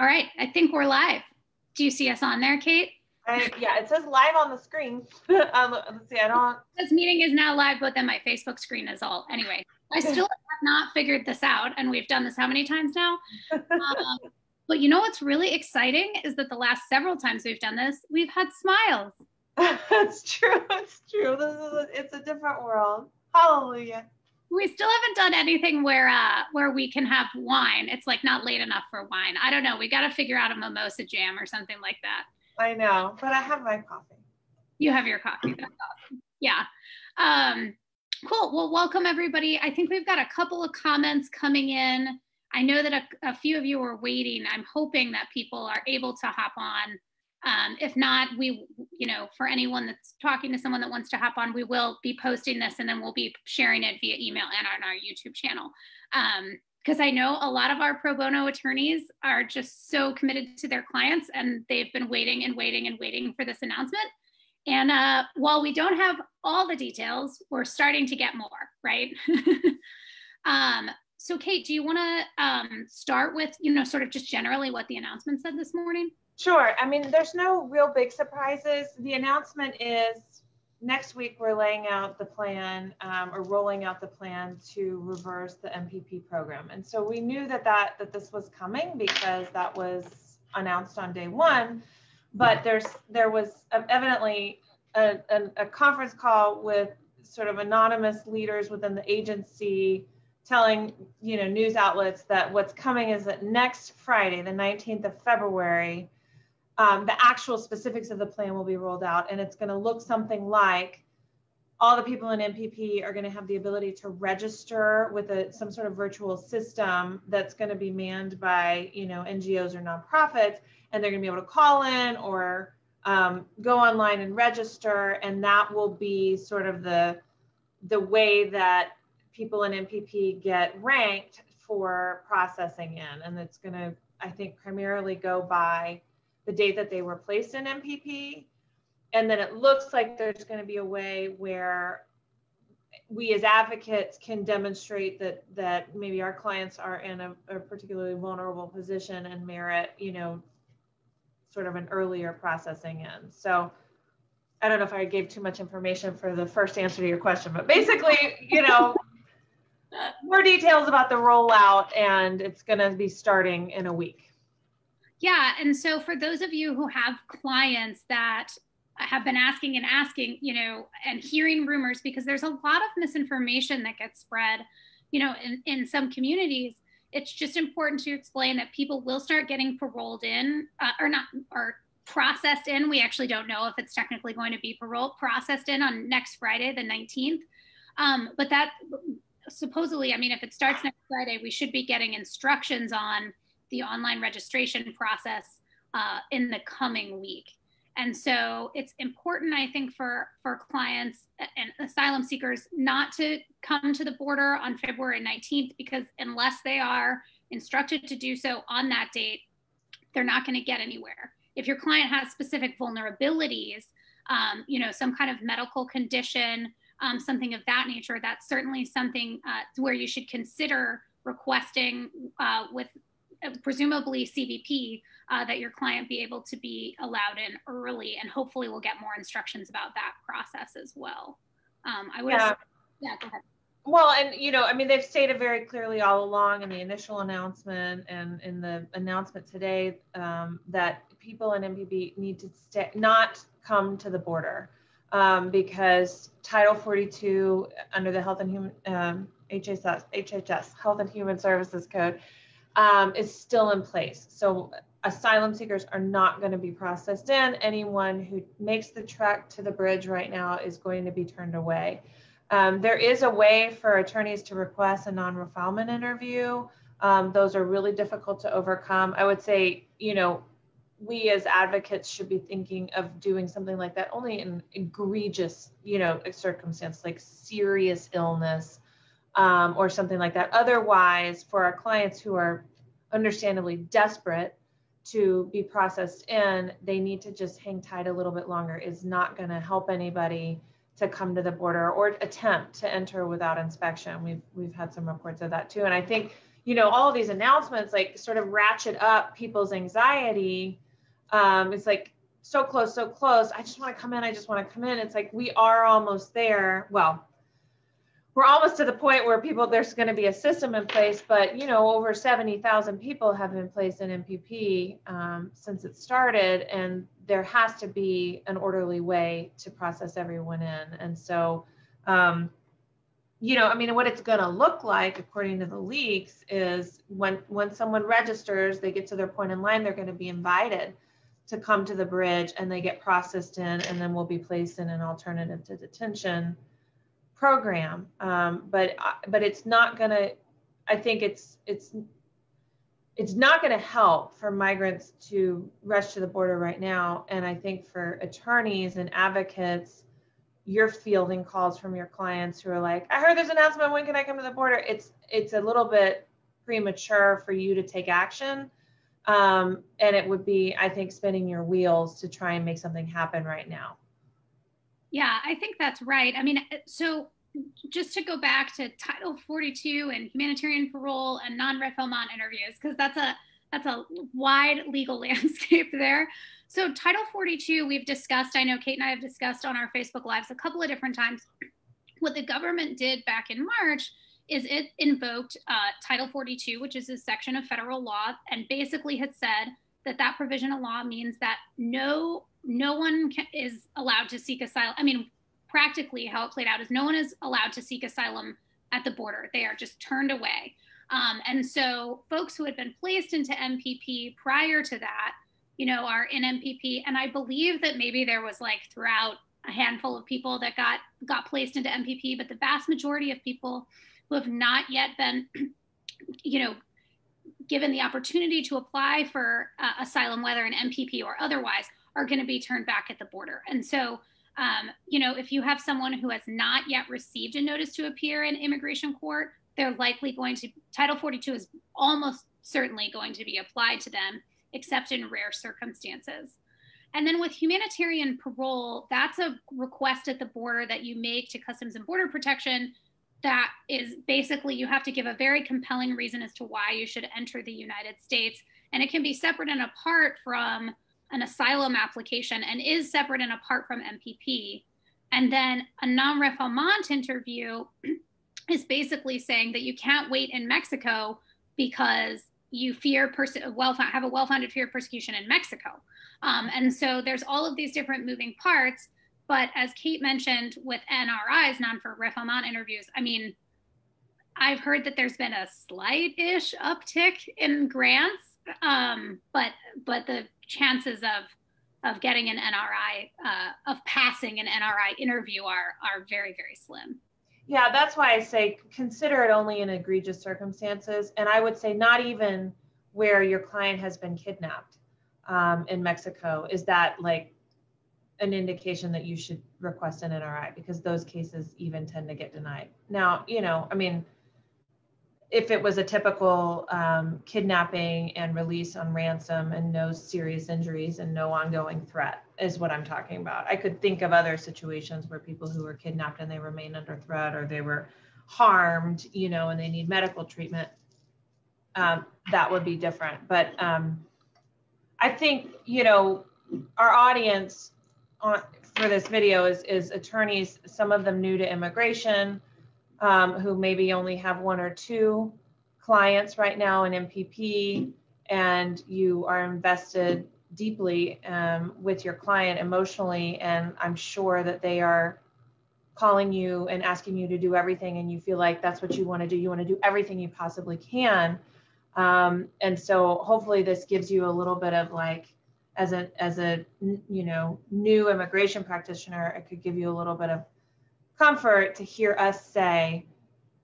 All right, I think we're live. Do you see us on there, Kate? Yeah, it says live on the screen. Let's see, I don't. This meeting is now live, but then my Facebook screen is all. Anyway, I still have not figured this out, and we've done this how many times now? But you know what's really exciting is that the last several times we've done this, we've had smiles. It's true. It's true. It's a different world. Hallelujah. We still haven't done anything where we can have wine. It's like not late enough for wine. I don't know. We got to figure out a mimosa jam or something like that. I know, but I have my coffee. You have your coffee. That's awesome. Yeah. Cool. Well, welcome everybody. I think we've got a couple of comments coming in. I know that a few of you are waiting. I'm hoping that people are able to hop on. If not, for anyone that's talking to someone that wants to hop on, we will be posting this and then we'll be sharing it via email and on our YouTube channel. Because I know a lot of our pro bono attorneys are just so committed to their clients and they've been waiting and waiting and waiting for this announcement. And while we don't have all the details, we're starting to get more, right? So Kate, do you want to start with, sort of just generally what the announcement said this morning? Sure. I mean, there's no real big surprises. The announcement is next week we're laying out the plan or rolling out the plan to reverse the MPP program. And so we knew that this was coming because that was announced on day one. But there was evidently a conference call with sort of anonymous leaders within the agency telling news outlets that what's coming is that next Friday, the 19th of February, the actual specifics of the plan will be rolled out, and it's going to look something like all the people in MPP are going to have the ability to register with some sort of virtual system that's going to be manned by NGOs or nonprofits, and they're going to be able to call in or go online and register, and that will be sort of the way that people in MPP get ranked for processing in, and it's going to, I think, primarily go by the date that they were placed in MPP. And then it looks like there's going to be a way where we as advocates can demonstrate that maybe our clients are in a particularly vulnerable position and merit, sort of an earlier processing in. So I don't know if I gave too much information for the first answer to your question, but basically, more details about the rollout, and it's going to be starting in a week. Yeah, and so for those of you who have clients that have been asking, and hearing rumors, because there's a lot of misinformation that gets spread, in some communities, it's just important to explain that people will start getting paroled in, or processed in. We actually don't know if it's technically going to be processed in on next Friday, the 19th. But that supposedly, if it starts next Friday, we should be getting instructions on the online registration process in the coming week. And so it's important, I think, for clients and asylum seekers not to come to the border on February 19th, because unless they are instructed to do so on that date, they're not going to get anywhere. If your client has specific vulnerabilities, some kind of medical condition, something of that nature, that's certainly something where you should consider requesting with presumably CBP, that your client be able to be allowed in early, and hopefully we'll get more instructions about that process as well. Go ahead. Well, and they've stated very clearly all along in the initial announcement and in the announcement today that people in MPP need to not come to the border because Title 42 under the Health and Human HHS Health and Human Services Code is still in place. So asylum seekers are not going to be processed in. Anyone who makes the trek to the bridge right now is going to be turned away. There is a way for attorneys to request a non-refoulement interview. Those are really difficult to overcome. I would say, we as advocates should be thinking of doing something like that only in egregious, circumstance like serious illness, or something like that. Otherwise, for our clients who are understandably desperate to be processed in, they need to just hang tight a little bit longer. Is not going to help anybody to come to the border or attempt to enter without inspection. We've had some reports of that too. And I think, you know, all of these announcements like sort of ratchet up people's anxiety. It's like so close, so close. I just want to come in. I just want to come in. It's like, we are almost there. Well, we're almost to the point where there's going to be a system in place, but, you know, over 70,000 people have been placed in MPP since it started, and there has to be an orderly way to process everyone in. And so, you know, I mean, what it's going to look like, according to the leaks, is when someone registers, they get to their point in line, they're going to be invited to come to the bridge, and they get processed in, and then will be placed in an alternative to detention program. But it's not going to, I think it's not going to help for migrants to rush to the border right now. And I think for attorneys and advocates, you're fielding calls from your clients who are like, I heard there's an announcement, when can I come to the border? It's a little bit premature for you to take action. And it would be, I think, spinning your wheels to try and make something happen right now. Yeah, I think that's right. I mean, so just to go back to Title 42 and humanitarian parole and non-refoulement interviews, because that's a wide legal landscape there. So Title 42, we've discussed, I know Kate and I have discussed on our Facebook Lives a couple of different times. What the government did back in March is it invoked Title 42, which is a section of federal law, and basically had said that provision of law means that no one is allowed to seek asylum. I mean, practically how it played out is no one is allowed to seek asylum at the border. They are just turned away. And so folks who had been placed into MPP prior to that, you know, are in MPP. And I believe that maybe there was like throughout a handful of people that got placed into MPP, but the vast majority of people who have not yet been, you know, given the opportunity to apply for asylum, whether in MPP or otherwise, are going to be turned back at the border. And so, you know, if you have someone who has not yet received a notice to appear in immigration court, they're likely going to, Title 42 is almost certainly going to be applied to them, except in rare circumstances. And then with humanitarian parole, that's a request at the border that you make to Customs and Border Protection that is basically, you have to give a very compelling reason as to why you should enter the United States. And it can be separate and apart from an asylum application, and is separate and apart from MPP. And then a non-refoulement interview is basically saying that you can't wait in Mexico because you fear have a well-founded fear of persecution in Mexico. And so there's all of these different moving parts. But as Kate mentioned with NRIs, non-refoulement interviews, I mean, I've heard that there's been a slight-ish uptick in grants, but the chances of getting an NRI, of passing an NRI interview are very, very slim. Yeah, that's why I say consider it only in egregious circumstances. And I would say not even where your client has been kidnapped in Mexico. Is that like an indication that you should request an NRI? Because those cases even tend to get denied. Now, you know, I mean, if it was a typical kidnapping and release on ransom and no serious injuries and no ongoing threat is what I'm talking about. I could think of other situations where people who were kidnapped and they remain under threat, or they were harmed, you know, and they need medical treatment. That would be different. But I think, you know, our audience for this video is attorneys, some of them new to immigration, who maybe only have one or two clients right now in MPP, and you are invested deeply with your client emotionally, and I'm sure that they are calling you and asking you to do everything, and you feel like that's what you want to do. You want to do everything you possibly can. And so hopefully this gives you a little bit of like, as a you know, new immigration practitioner, it could give you a little bit of comfort to hear us say,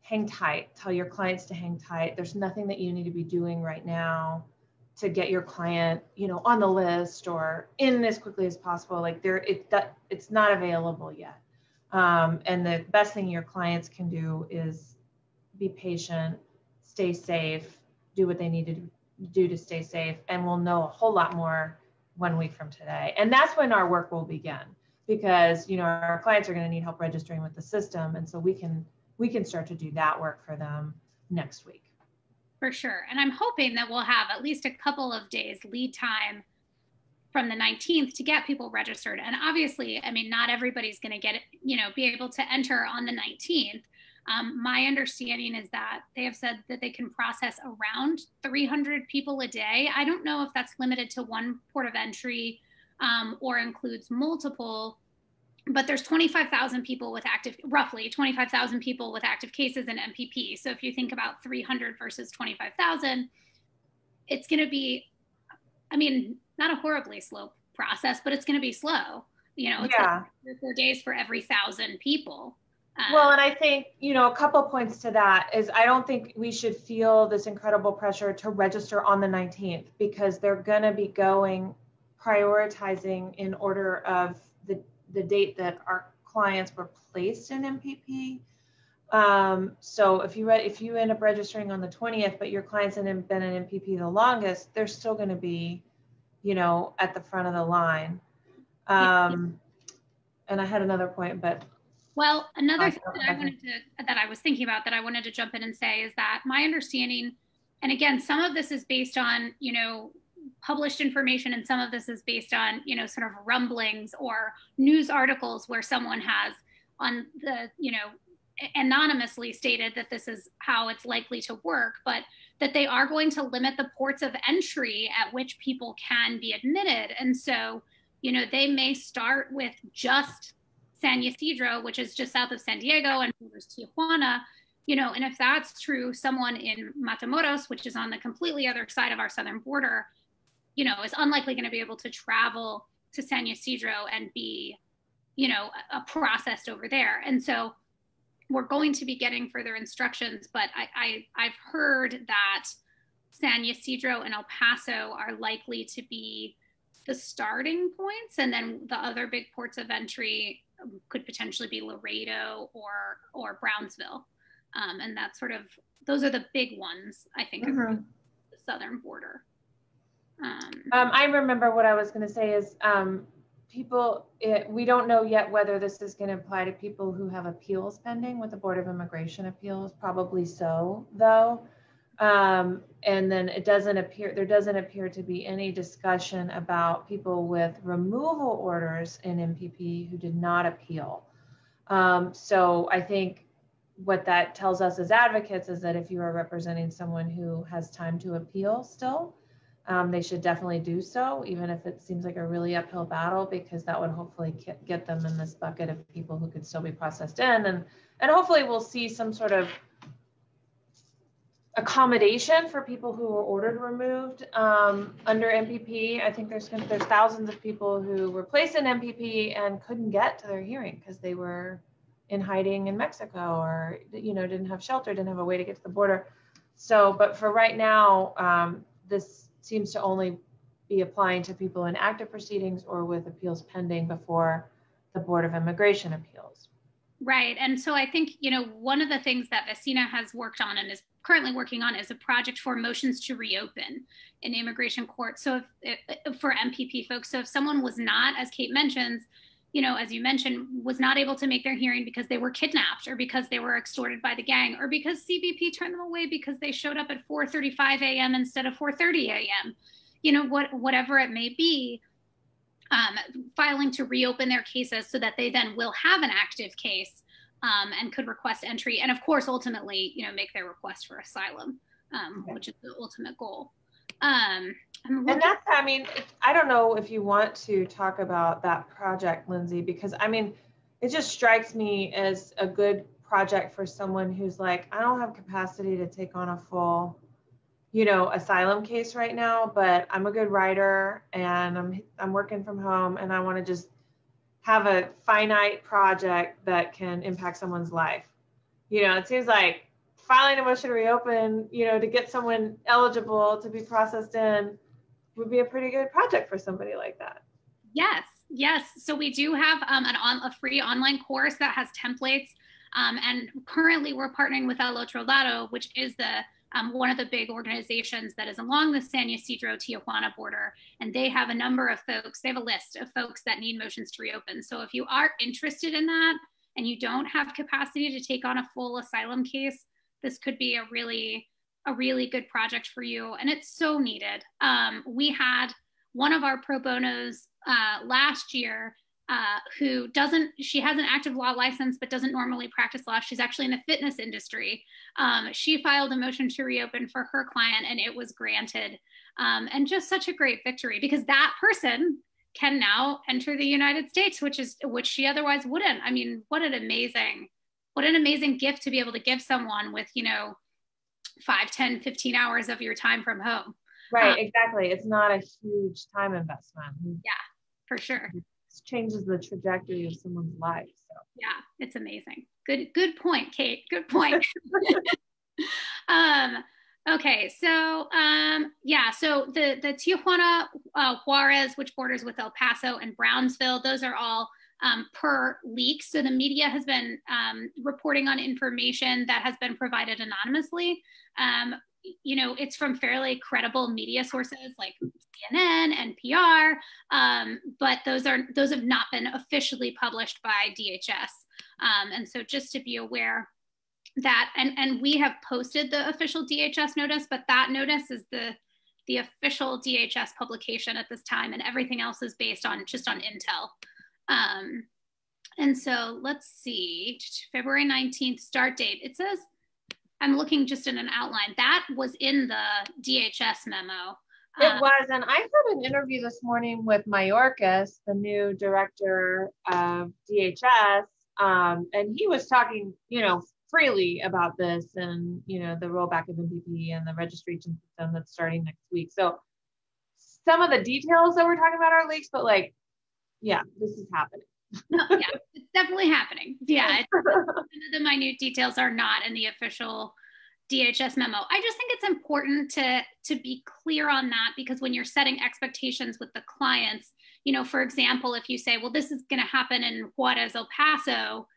hang tight, tell your clients to hang tight. There's nothing that you need to be doing right now to get your client, you know, on the list or in as quickly as possible. Like it's not available yet. And the best thing your clients can do is be patient, stay safe, do what they need to do to stay safe. And we'll know a whole lot more 1 week from today. And that's when our work will begin, because, you know, our clients are going to need help registering with the system. And so we can start to do that work for them next week. For sure. And I'm hoping that we'll have at least a couple of days lead time from the 19th to get people registered. And obviously, I mean, not everybody's going to get it, be able to enter on the 19th. My understanding is that they have said that they can process around 300 people a day. I don't know if that's limited to one port of entry or includes multiple, but there's 25,000 people with roughly 25,000 people with active cases in MPP. So if you think about 300 versus 25,000, it's going to be, I mean, not a horribly slow process, but it's going to be slow. It's like 3 or 4 days for every 1,000 people. Well, and I think, a couple points to that is I don't think we should feel this incredible pressure to register on the 19th, because they're going to be prioritizing in order of the date that our clients were placed in MPP. So if you end up registering on the 20th, but your clients have been in MPP the longest, they're still going to be, at the front of the line. And I had another point, but. Well, another thing that I was thinking about that I wanted to jump in and say is that my understanding, and again, some of this is based on, published information, and some of this is based on, sort of rumblings or news articles where someone has on the, anonymously stated that this is how it's likely to work, but that they are going to limit the ports of entry at which people can be admitted. And so, they may start with just San Ysidro, which is just south of San Diego, and there's Tijuana, and if that's true, someone in Matamoros, which is on the completely other side of our southern border, is unlikely going to be able to travel to San Ysidro and be, processed over there. And so we're going to be getting further instructions, but I've heard that San Ysidro and El Paso are likely to be the starting points, and then the other big ports of entry could potentially be Laredo or Brownsville. And that's those are the big ones, I think, across the southern border. I remember what I was going to say is we don't know yet whether this is going to apply to people who have appeals pending with the Board of Immigration Appeals. Probably so, though. And then there doesn't appear to be any discussion about people with removal orders in MPP who did not appeal. So I think what that tells us as advocates is that if you are representing someone who has time to appeal still, they should definitely do so, even if it seems like a really uphill battle, because that would hopefully get them in this bucket of people who could still be processed in. And hopefully we'll see some sort of accommodation for people who were ordered removed under MPP. I think there's thousands of people who were placed in MPP and couldn't get to their hearing because they were in hiding in Mexico, or didn't have shelter, didn't have a way to get to the border. So, but for right now, this seems to only be applying to people in active proceedings or with appeals pending before the Board of Immigration Appeals. Right. And so I think, one of the things that VECINA has worked on and is currently working on is a project for motions to reopen in immigration court. So for MPP folks, so if someone was not, as Kate mentions, as you mentioned, was not able to make their hearing because they were kidnapped, or because they were extorted by the gang, or because CBP turned them away because they showed up at 4:35 a.m. instead of 4:30 a.m., whatever it may be, filing to reopen their cases so that they then will have an active case and could request entry. And of course, ultimately, make their request for asylum, which is the ultimate goal. And that's, I don't know if you want to talk about that project, Lindsay, because it just strikes me as a good project for someone who's like, I don't have capacity to take on a full, asylum case right now, but I'm a good writer and I'm working from home, and I want to just have a finite project that can impact someone's life. It seems like filing a motion to reopen, to get someone eligible to be processed in would be a pretty good project for somebody like that. Yes. So we do have a free online course that has templates. And currently we're partnering with El Otro Lado, which is one of the big organizations that is along the San Ysidro Tijuana border. And they have a number of folks, they have a list of folks that need motions to reopen. So if you are interested in that and you don't have capacity to take on a full asylum case, this could be a really a really good project for you, and it's so needed. We had one of our pro bonos last year she has an active law license, but doesn't normally practice law. She's actually in the fitness industry. She filed a motion to reopen for her client, and it was granted. And just such a great victory, because that person can now enter the United States, which she otherwise wouldn't. I mean, what an amazing gift to be able to give someone with, 5, 10, 15 hours of your time from home. Right, exactly. It's not a huge time investment. Yeah, for sure. It changes the trajectory of someone's life. So yeah, it's amazing. Good point, Kate. Good point. Okay, so so the Tijuana, Juarez, which borders with El Paso, and Brownsville, those are all per leak. So the media has been reporting on information that has been provided anonymously. It's from fairly credible media sources like CNN, NPR, but those have not been officially published by DHS. And so just to be aware that, and we have posted the official DHS notice, but that notice is the official DHS publication at this time, and everything else is based on intel. And so let's see, February 19th start date. It says, I'm looking just in an outline, that was in the DHS memo. It was, and I had an interview this morning with Mayorkas, the new director of DHS, and he was talking, freely about this and, the rollback of MPP and the registration system that's starting next week. So some of the details that we're talking about are leaks, but this is happening. Yeah, it's definitely happening. Yeah, the minute details are not in the official DHS memo. I just think it's important to be clear on that, because when you're setting expectations with the clients, for example, if you say, well, this is going to happen in Juarez, El Paso,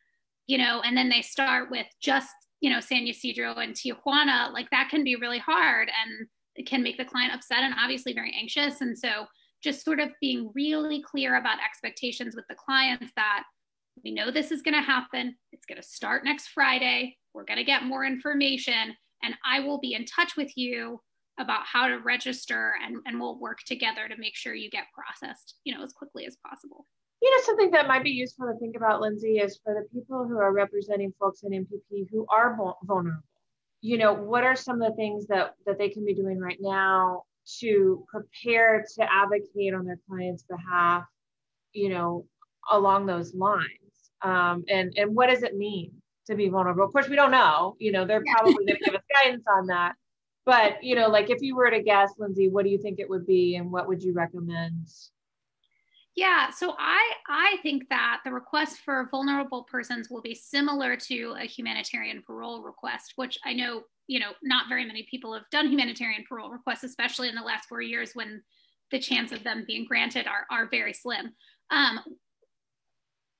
and then they start with just, San Ysidro and Tijuana, like that can be really hard, and it can make the client upset and obviously very anxious. And so just sort of being really clear about expectations with the clients, that we know this is going to happen. It's going to start next Friday. We're going to get more information, and I will be in touch with you about how to register, and we'll work together to make sure you get processed, as quickly as possible. Something that might be useful to think about, Lindsay, is for the people who are representing folks in MPP who are vulnerable. What are some of the things that they can be doing right now to prepare to advocate on their clients' behalf, along those lines? And what does it mean to be vulnerable? Of course, we don't know, they're probably going to give us guidance on that. But, like if you were to guess, Lindsay, what do you think it would be, and what would you recommend? Yeah, so I think that the request for vulnerable persons will be similar to a humanitarian parole request, which I know, not very many people have done humanitarian parole requests, especially in the last 4 years when the chance of them being granted are very slim.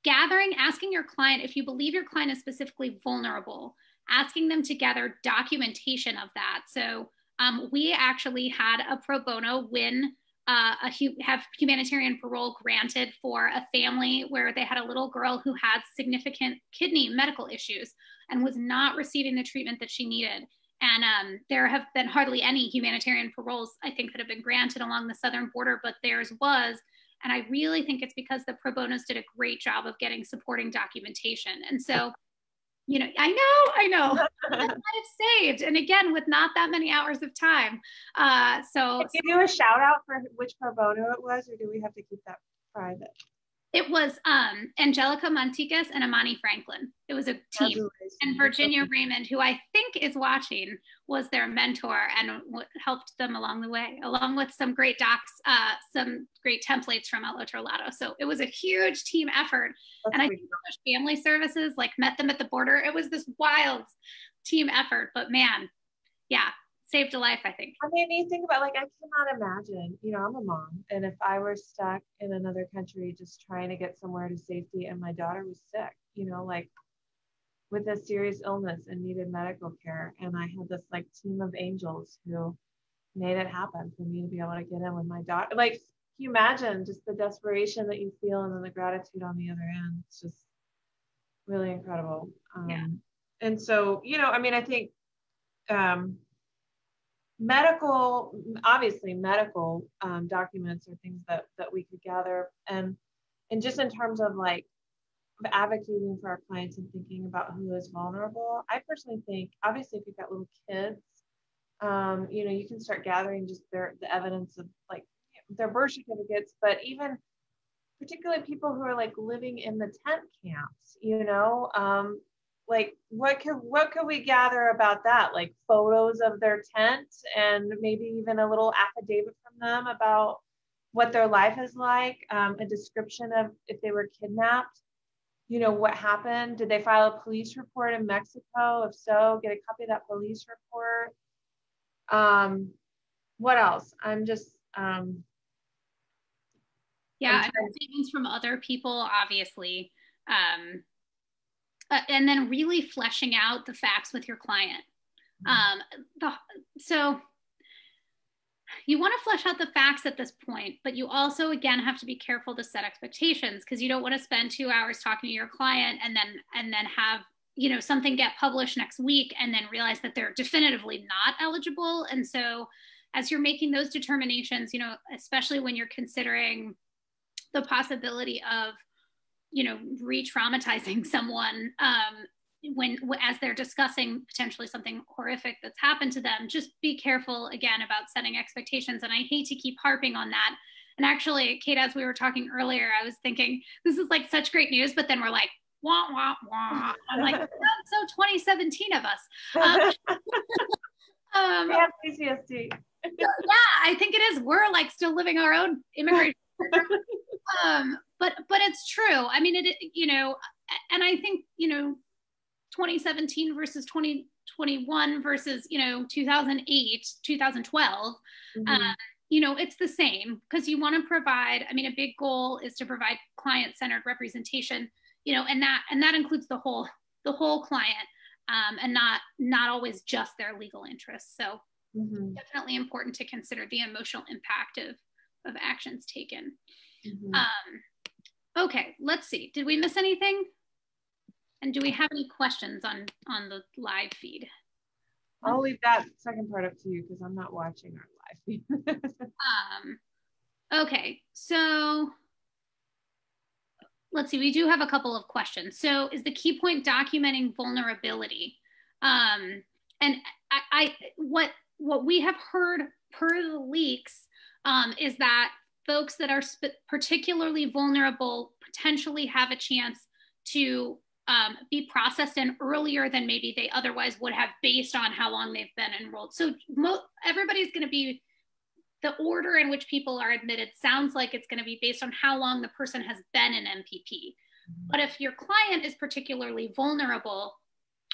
Asking your client, if you believe your client is specifically vulnerable, asking them to gather documentation of that. So we actually had a pro bono win have humanitarian parole granted for a family where they had a little girl who had significant kidney medical issues and was not receiving the treatment that she needed. And there have been hardly any humanitarian paroles, I think, that have been granted along the southern border, but theirs was. And I really think it's because the pro bonos did a great job of getting supporting documentation. And so, I know, that might have saved. And again, with not that many hours of time. So can you do a shout out for which pro bono it was, or do we have to keep that private? It was Angelica Montikas and Amani Franklin. It was a team. And Virginia Raymond, who I think is watching, was their mentor and helped them along the way, along with some great docs, some great templates from El Otro Lado. So it was a huge team effort. And I think family services met them at the border. It was this wild team effort, but man, yeah, saved a life, I think. I mean, you think about, I cannot imagine, I'm a mom, and if I were stuck in another country just trying to get somewhere to safety and my daughter was sick, with a serious illness and needed medical care, and I had this team of angels who made it happen for me to be able to get in with my daughter. Can you imagine just the desperation that you feel and then the gratitude on the other end? It's just really incredible. Yeah. And so, I think, obviously medical documents are things that we could gather, and just in terms of like advocating for our clients and thinking about who is vulnerable, I personally think, obviously, if you've got little kids, you know, you can start gathering just the evidence of like their birth certificates, but even particularly people who are like living in the tent camps, you know, like what could we gather about that? Like photos of their tent and maybe even a little affidavit from them about what their life is like, a description of if they were kidnapped, you know, what happened? Did they file a police report in Mexico? If so, get a copy of that police report. What else? I'm just, yeah, statements from other people, obviously. And then really fleshing out the facts with your client. So you want to flesh out the facts at this point, but you also, again, have to be careful to set expectations, because you don't want to spend 2 hours talking to your client and then have, you know, something get published next week and then realize that they're definitively not eligible. And so as you're making those determinations, you know, especially when you're considering the possibility of, you know, re-traumatizing someone as they're discussing potentially something horrific that's happened to them, just be careful again about setting expectations. And I hate to keep harping on that. And actually, Kate, as we were talking earlier, I was thinking this is like such great news, but then we're like, wah, wah, wah. I'm like, that's so 2017 of us. Yeah, PTSD. Yeah, I think it is. We're like still living our own immigration. But it's true. I mean, you know, and I think, you know, 2017 versus 2021 versus, you know, 2008, 2012, you know, it's the same, because you want to provide, I mean, a big goal is to provide client-centered representation, you know, and that includes the whole client, and not always just their legal interests. So definitely important to consider the emotional impact of actions taken. Okay, let's see. Did we miss anything? And do we have any questions on the live feed? I'll leave that second part up to you because I'm not watching our live feed. Okay, so let's see. We do have a couple of questions. So is the key point documenting vulnerability? And what we have heard per the leaks is that folks that are particularly vulnerable potentially have a chance to be processed in earlier than maybe they otherwise would have based on how long they've been enrolled. So everybody's going to be, the order in which people are admitted sounds like it's going to be based on how long the person has been in MPP. But if your client is particularly vulnerable,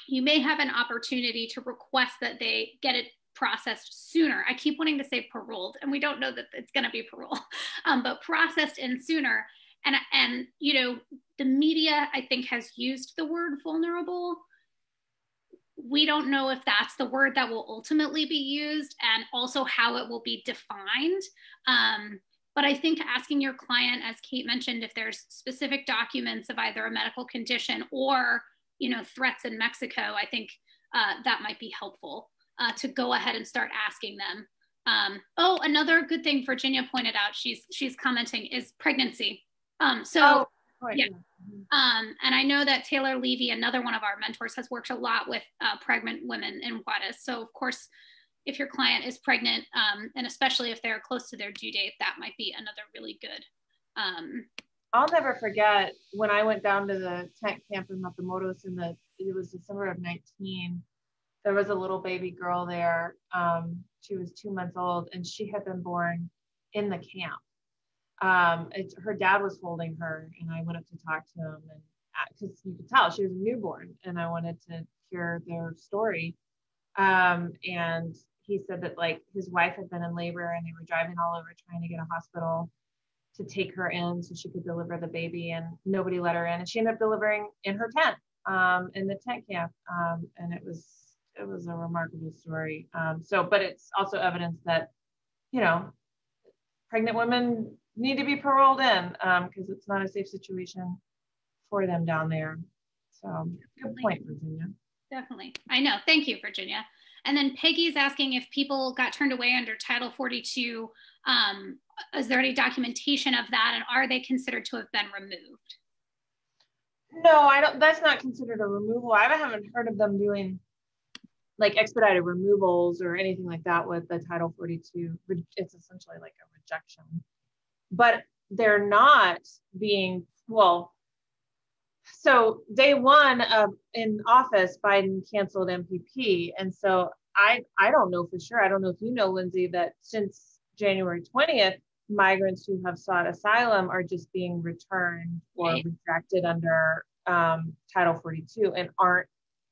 you may have an opportunity to request that they get it processed sooner. I keep wanting to say paroled, and we don't know that it's going to be parole, but processed in sooner. And you know, the media, I think, has used the word vulnerable. We don't know if that's the word that will ultimately be used, and also how it will be defined. But I think asking your client, as Kate mentioned, if there's specific documents of either a medical condition or, you know, threats in Mexico, I think that might be helpful to go ahead and start asking them. Oh, another good thing Virginia pointed out, she's commenting, is pregnancy. Yeah. And I know that Taylor Levy, another one of our mentors, has worked a lot with pregnant women in Juarez. So of course, if your client is pregnant, and especially if they're close to their due date, that might be another really good. I'll never forget when I went down to the tent camp in Matamoros it was December of 19. There was a little baby girl there. She was 2 months old, and she had been born in the camp. Her dad was holding her, and I went up to talk to him, and because you could tell she was a newborn, and I wanted to hear their story. And he said that like his wife had been in labor, and they were driving all over trying to get a hospital to take her in so she could deliver the baby, and nobody let her in, and she ended up delivering in her tent, in the tent camp. And it was a remarkable story. But it's also evidence that, you know, pregnant women need to be paroled in, because it's not a safe situation for them down there. So good point, Virginia. Definitely. I know. Thank you, Virginia. And then Peggy's asking if people got turned away under Title 42, is there any documentation of that, and are they considered to have been removed? No, I don't. That's not considered a removal. I haven't heard of them doing like expedited removals or anything like that with the Title 42. It's essentially like a rejection, but they're not being, well, so day one of in office, Biden canceled MPP. And so I don't know for sure. I don't know if you know, Lindsay, that since January 20th, migrants who have sought asylum are just being returned or rejected under Title 42 and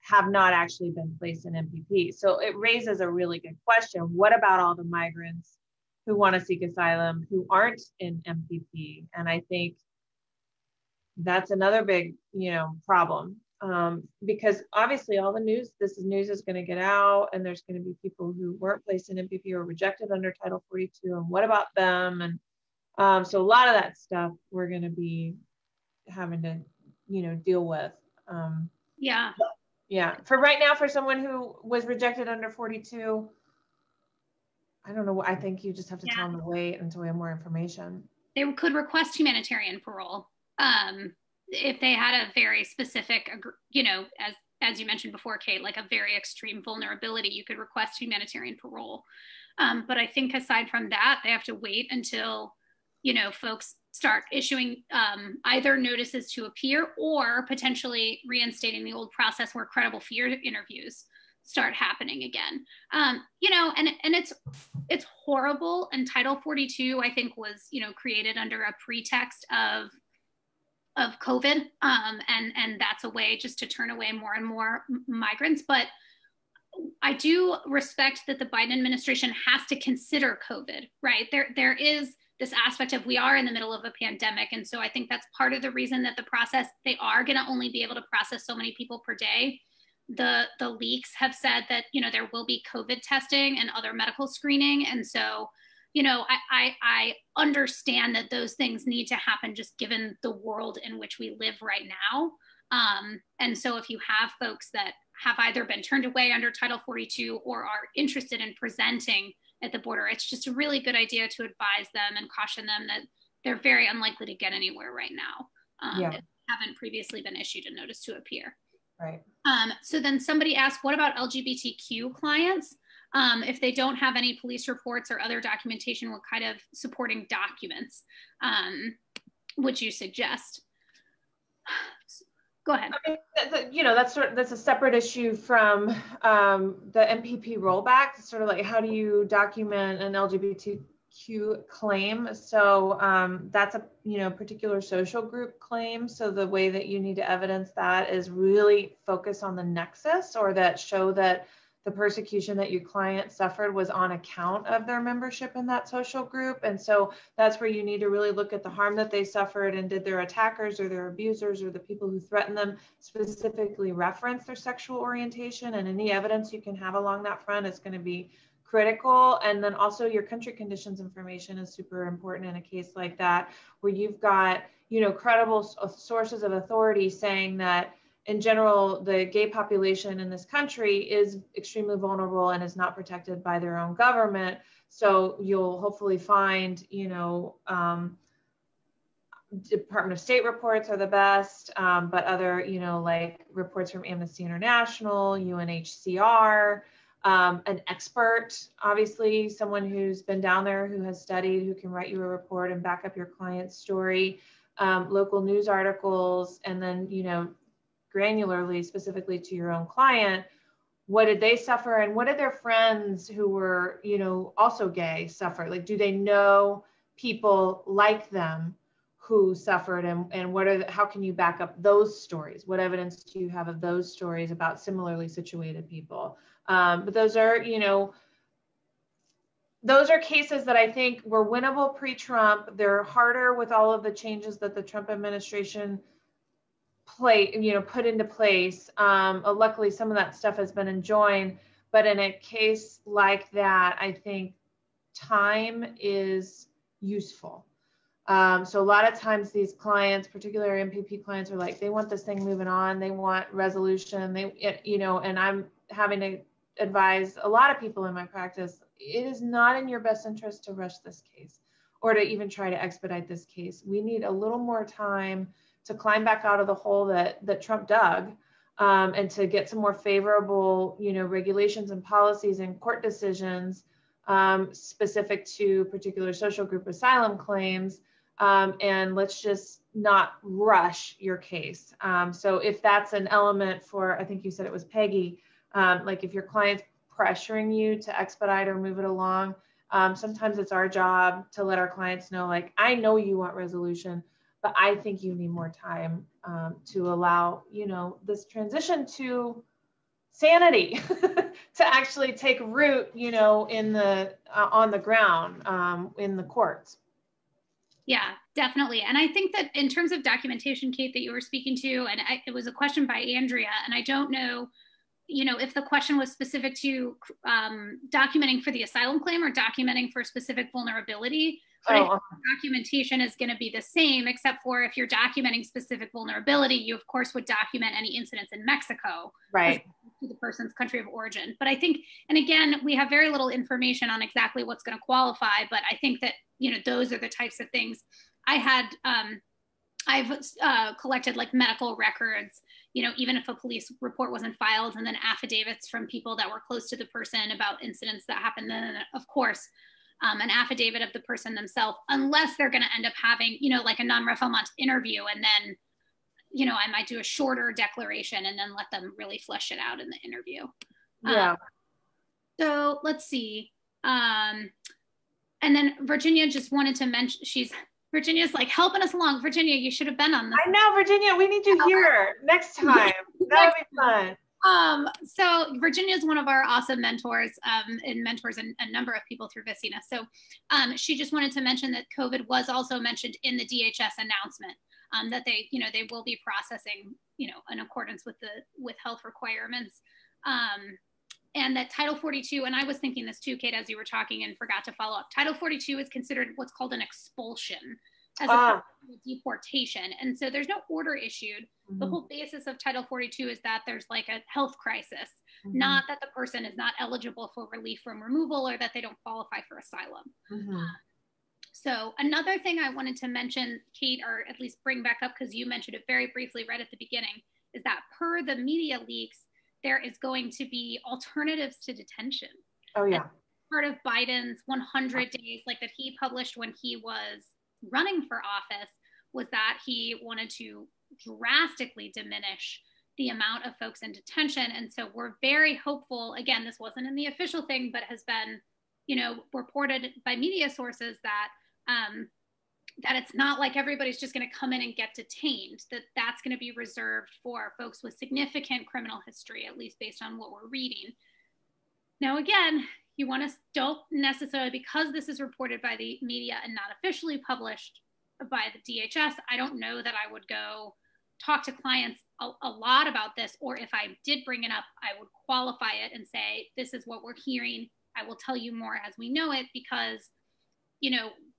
have not actually been placed in MPP. So it raises a really good question. What about all the migrants who want to seek asylum who aren't in MPP? And I think that's another big, problem, because obviously all the news is going to get out, and there's going to be people who weren't placed in MPP or rejected under Title 42, and what about them? And so a lot of that stuff we're going to be having to, deal with. Yeah. For right now, for someone who was rejected under 42, I don't know. I think you just have to tell them to wait until we have more information. They could request humanitarian parole. If they had a very specific, as you mentioned before, Kate, like a very extreme vulnerability, you could request humanitarian parole. But I think aside from that, they have to wait until, folks start issuing either notices to appear or potentially reinstating the old process where credible fear interviews start happening again. And it's horrible. And Title 42, I think, was, created under a pretext of COVID. And that's a way just to turn away more and more migrants. But I do respect that the Biden administration has to consider COVID, right? There is this aspect of we are in the middle of a pandemic. And so I think that's part of the reason that the process, they are going to only be able to process so many people per day. The leaks have said that, there will be COVID testing and other medical screening. And so, I understand that those things need to happen just given the world in which we live right now. And so if you have folks that have either been turned away under Title 42 or are interested in presenting at the border, it's just a really good idea to advise them and caution them that they're very unlikely to get anywhere right now. If they haven't previously been issued a notice to appear. Right. So then somebody asked, what about LGBTQ clients? If they don't have any police reports or other documentation, what kind of supporting documents would you suggest? Go ahead. I mean, that's a separate issue from the MPP rollback. Sort of like, how do you document an LGBTQ claim? So that's a particular social group claim. So the way that you need to evidence that is really focus on the nexus, or that show that the persecution that your client suffered was on account of their membership in that social group. And so that's where you need to really look at the harm that they suffered, and did their attackers or their abusers or the people who threatened them specifically reference their sexual orientation, and any evidence you can have along that front is going to be critical. And then also your country conditions information is super important in a case like that, where you've got, credible sources of authority saying that in general, the gay population in this country is extremely vulnerable and is not protected by their own government. So you'll hopefully find, Department of State reports are the best, but other, like reports from Amnesty International, UNHCR, an expert, obviously someone who's been down there, who has studied, who can write you a report and back up your client's story, local news articles, and then, granularly, specifically to your own client, what did they suffer, and what did their friends who were, also gay suffer? Like, do they know people like them who suffered, and how can you back up those stories? What evidence do you have of those stories about similarly situated people? But those are, those are cases that I think were winnable pre-Trump. They're harder with all of the changes that the Trump administration put into place. Luckily, some of that stuff has been enjoined, but in a case like that, I think time is useful. So a lot of times these clients, particularly MPP clients, are like, they want this thing moving on. They want resolution. And I'm having to advise a lot of people in my practice, it is not in your best interest to rush this case or to even try to expedite this case. We need a little more time to climb back out of the hole that Trump dug, and to get some more favorable, regulations and policies and court decisions specific to particular social group asylum claims. And let's just not rush your case. So if that's an element for, I think you said it was Peggy, like if your client's pressuring you to expedite or move it along, sometimes it's our job to let our clients know, like, I know you want resolution, but I think you need more time to allow, this transition to sanity to actually take root, in the on the ground, in the courts. Yeah, definitely. And I think that in terms of documentation, Kate, that you were speaking to, and it was a question by Andrea, and I don't know, if the question was specific to documenting for the asylum claim or documenting for specific vulnerability. But I think documentation is going to be the same, except for if you're documenting specific vulnerability, you of course would document any incidents in Mexico, right, to the person's country of origin. But I think, and again, we have very little information on exactly what's going to qualify, but I think that, those are the types of things. I've collected like medical records, even if a police report wasn't filed, and then affidavits from people that were close to the person about incidents that happened. Then, of course, an affidavit of the person themselves, unless they're going to end up having, like a non-refoulement interview. And then, I might do a shorter declaration and then let them really flesh it out in the interview. Yeah. So let's see. And then Virginia just wanted to mention, Virginia's like helping us along. Virginia, you should have been on this. I know, Virginia, we need you here next time. That would be fun. So Virginia is one of our awesome mentors, and mentors a number of people through VECINA. So she just wanted to mention that COVID was also mentioned in the DHS announcement, that they will be processing, in accordance with health requirements. And that Title 42, and I was thinking this too, Kate, as you were talking and forgot to follow up, Title 42 is considered what's called an expulsion as a deportation. And so there's no order issued. Mm-hmm. The whole basis of Title 42 is that there's like a health crisis, mm-hmm. not that the person is not eligible for relief from removal or that they don't qualify for asylum. Mm-hmm. So another thing I wanted to mention, Kate, or at least bring back up, because you mentioned it very briefly right at the beginning, is that per the media leaks, there is going to be alternatives to detention. Oh, yeah. And part of Biden's 100 days, like that he published when he was running for office, was that he wanted to drastically diminish the amount of folks in detention. And so we're very hopeful, again, this wasn't in the official thing, but has been, reported by media sources that that it's not like everybody's just going to come in and get detained, that's going to be reserved for folks with significant criminal history, at least based on what we're reading. Now, again, you want to don't necessarily, because this is reported by the media and not officially published by the DHS, I don't know that I would go talk to clients a lot about this, or if I did bring it up, I would qualify it and say, this is what we're hearing. I will tell you more as we know it, because,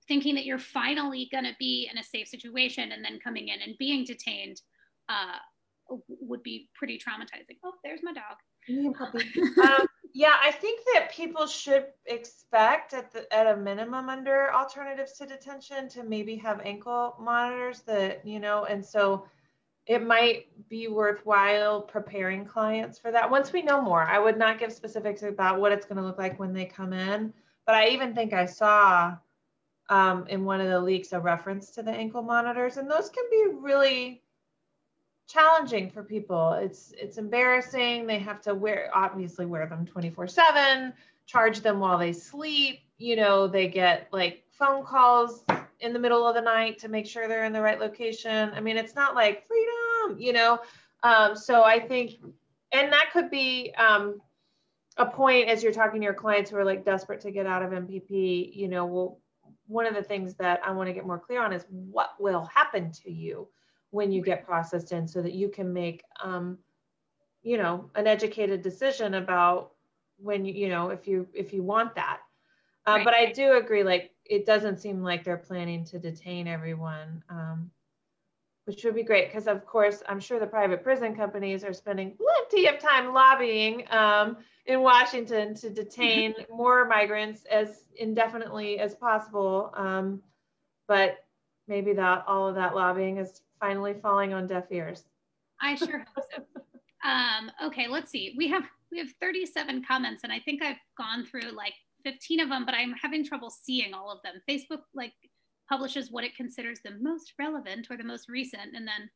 thinking that you're finally going to be in a safe situation and then coming in and being detained would be pretty traumatizing. Oh, there's my dog. Yeah, I think that people should expect at a minimum under alternatives to detention to maybe have ankle monitors that, and so it might be worthwhile preparing clients for that. Once we know more, I would not give specifics about what it's going to look like when they come in, but I even think I saw in one of the leaks a reference to the ankle monitors, and those can be really challenging for people. It's embarrassing. They have to obviously wear them 24/7, charge them while they sleep. They get like phone calls in the middle of the night to make sure they're in the right location. I mean, it's not like freedom, so I think, and that could be a point as you're talking to your clients who are like desperate to get out of MPP, one of the things that I want to get more clear on is what will happen to you when you get processed in, so that you can make, an educated decision about when if you want that. Right. But I do agree, like, it doesn't seem like they're planning to detain everyone, which would be great, because of course, I'm sure the private prison companies are spending plenty of time lobbying, in Washington to detain more migrants as indefinitely as possible. But maybe all of that lobbying is finally falling on deaf ears. I sure hope so. Okay, let's see. We have 37 comments, and I think I've gone through like 15 of them, but I'm having trouble seeing all of them. Facebook like publishes what it considers the most relevant or the most recent, and then,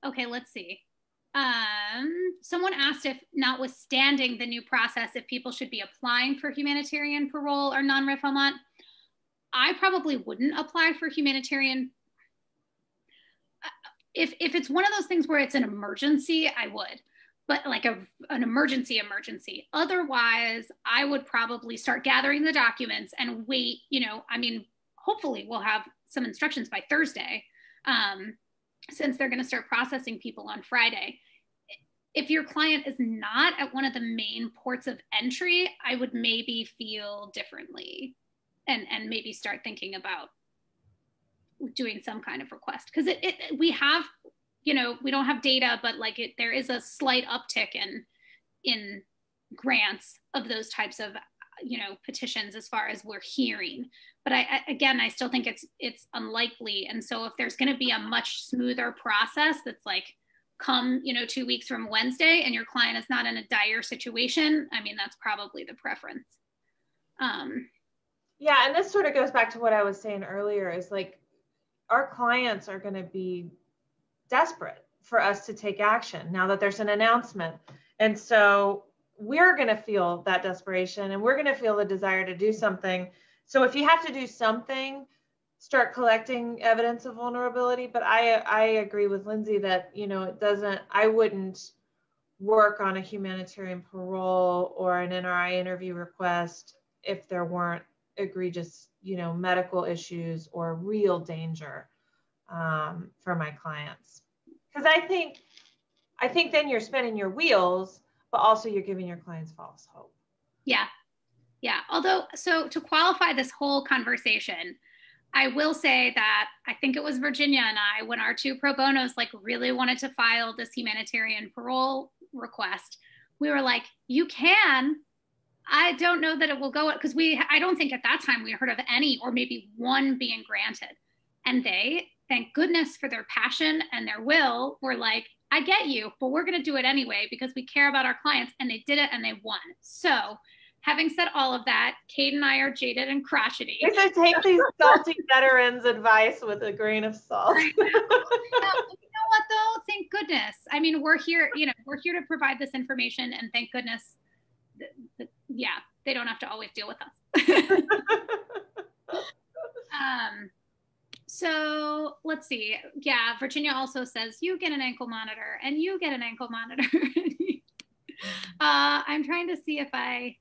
okay, let's see. Someone asked if, notwithstanding the new process, if people should be applying for humanitarian parole or non-refoulement. I probably wouldn't apply for humanitarian. If it's one of those things where it's an emergency, I would, but like an emergency. Otherwise, I would probably start gathering the documents and wait, I mean, hopefully we'll have some instructions by Thursday, since they're going to start processing people on Friday. If your client is not at one of the main ports of entry, I would maybe feel differently and maybe start thinking about doing some kind of request. Because we have, we don't have data, but like there is a slight uptick in grants of those types of, petitions as far as we're hearing. But I still think it's unlikely. And so if there's going to be a much smoother process that's like, come, 2 weeks from Wednesday and your client is not in a dire situation, I mean, that's probably the preference. Yeah, and this sort of goes back to what I was saying earlier, is like our clients are going to be desperate for us to take action now that there's an announcement. And so we're going to feel that desperation, and we're going to feel the desire to do something. So if you have to do something, start collecting evidence of vulnerability. But I agree with Lindsay that, I wouldn't work on a humanitarian parole or an NRI interview request if there weren't egregious, medical issues or real danger for my clients. Because I think then you're spinning your wheels, but also you're giving your clients false hope. Yeah. Although, so to qualify this whole conversation, I will say that I think it was Virginia and I, when our two pro bonos like really wanted to file this humanitarian parole request, we were like, you can. I don't know that it will go, because I don't think at that time we heard of any, or maybe one being granted. And they, thank goodness for their passion and their will, were like, I get you, but we're going to do it anyway because we care about our clients. And they did it and they won. So having said all of that, Kate and I are jaded and crotchety. We should take these salty veterans' advice with a grain of salt. You know what though? Thank goodness. I mean, we're here, we're here to provide this information, and thank goodness, they don't have to always deal with us. So let's see. Yeah, Virginia also says you get an ankle monitor and you get an ankle monitor. I'm trying to see if I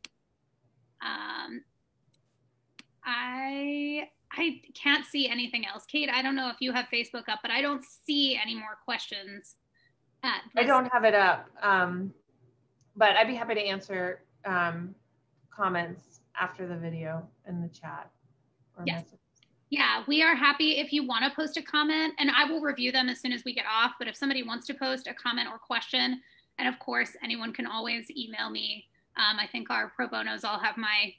can't see anything else. Kate, I don't know if you have Facebook up, but I don't see any more questions. I don't have it up, but I'd be happy to answer comments after the video in the chat. Or yes. Message. Yeah, we are happy if you want to post a comment, and I will review them as soon as we get off. But if somebody wants to post a comment or question, and of course, anyone can always email me. I think our pro bonos all have my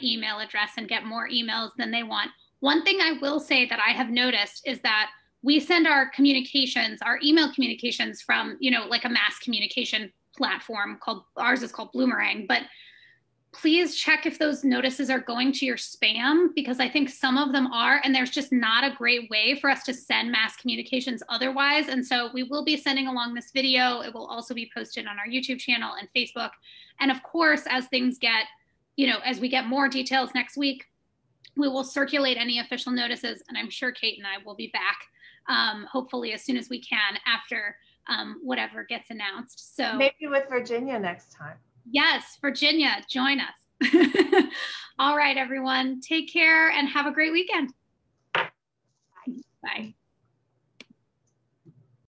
email address and get more emails than they want. One thing I will say that I have noticed is that we send our communications, our email communications from, like a mass communication platform ours is called Bloomerang, but please check if those notices are going to your spam, because I think some of them are, and there's just not a great way for us to send mass communications otherwise. And so we will be sending along this video. It will also be posted on our YouTube channel and Facebook. And of course, as things get, as we get more details next week, we will circulate any official notices, and I'm sure Kate and I will be back hopefully as soon as we can after whatever gets announced. So maybe with Virginia next time. Yes, Virginia, join us. All right, everyone, take care and have a great weekend. Bye. Bye.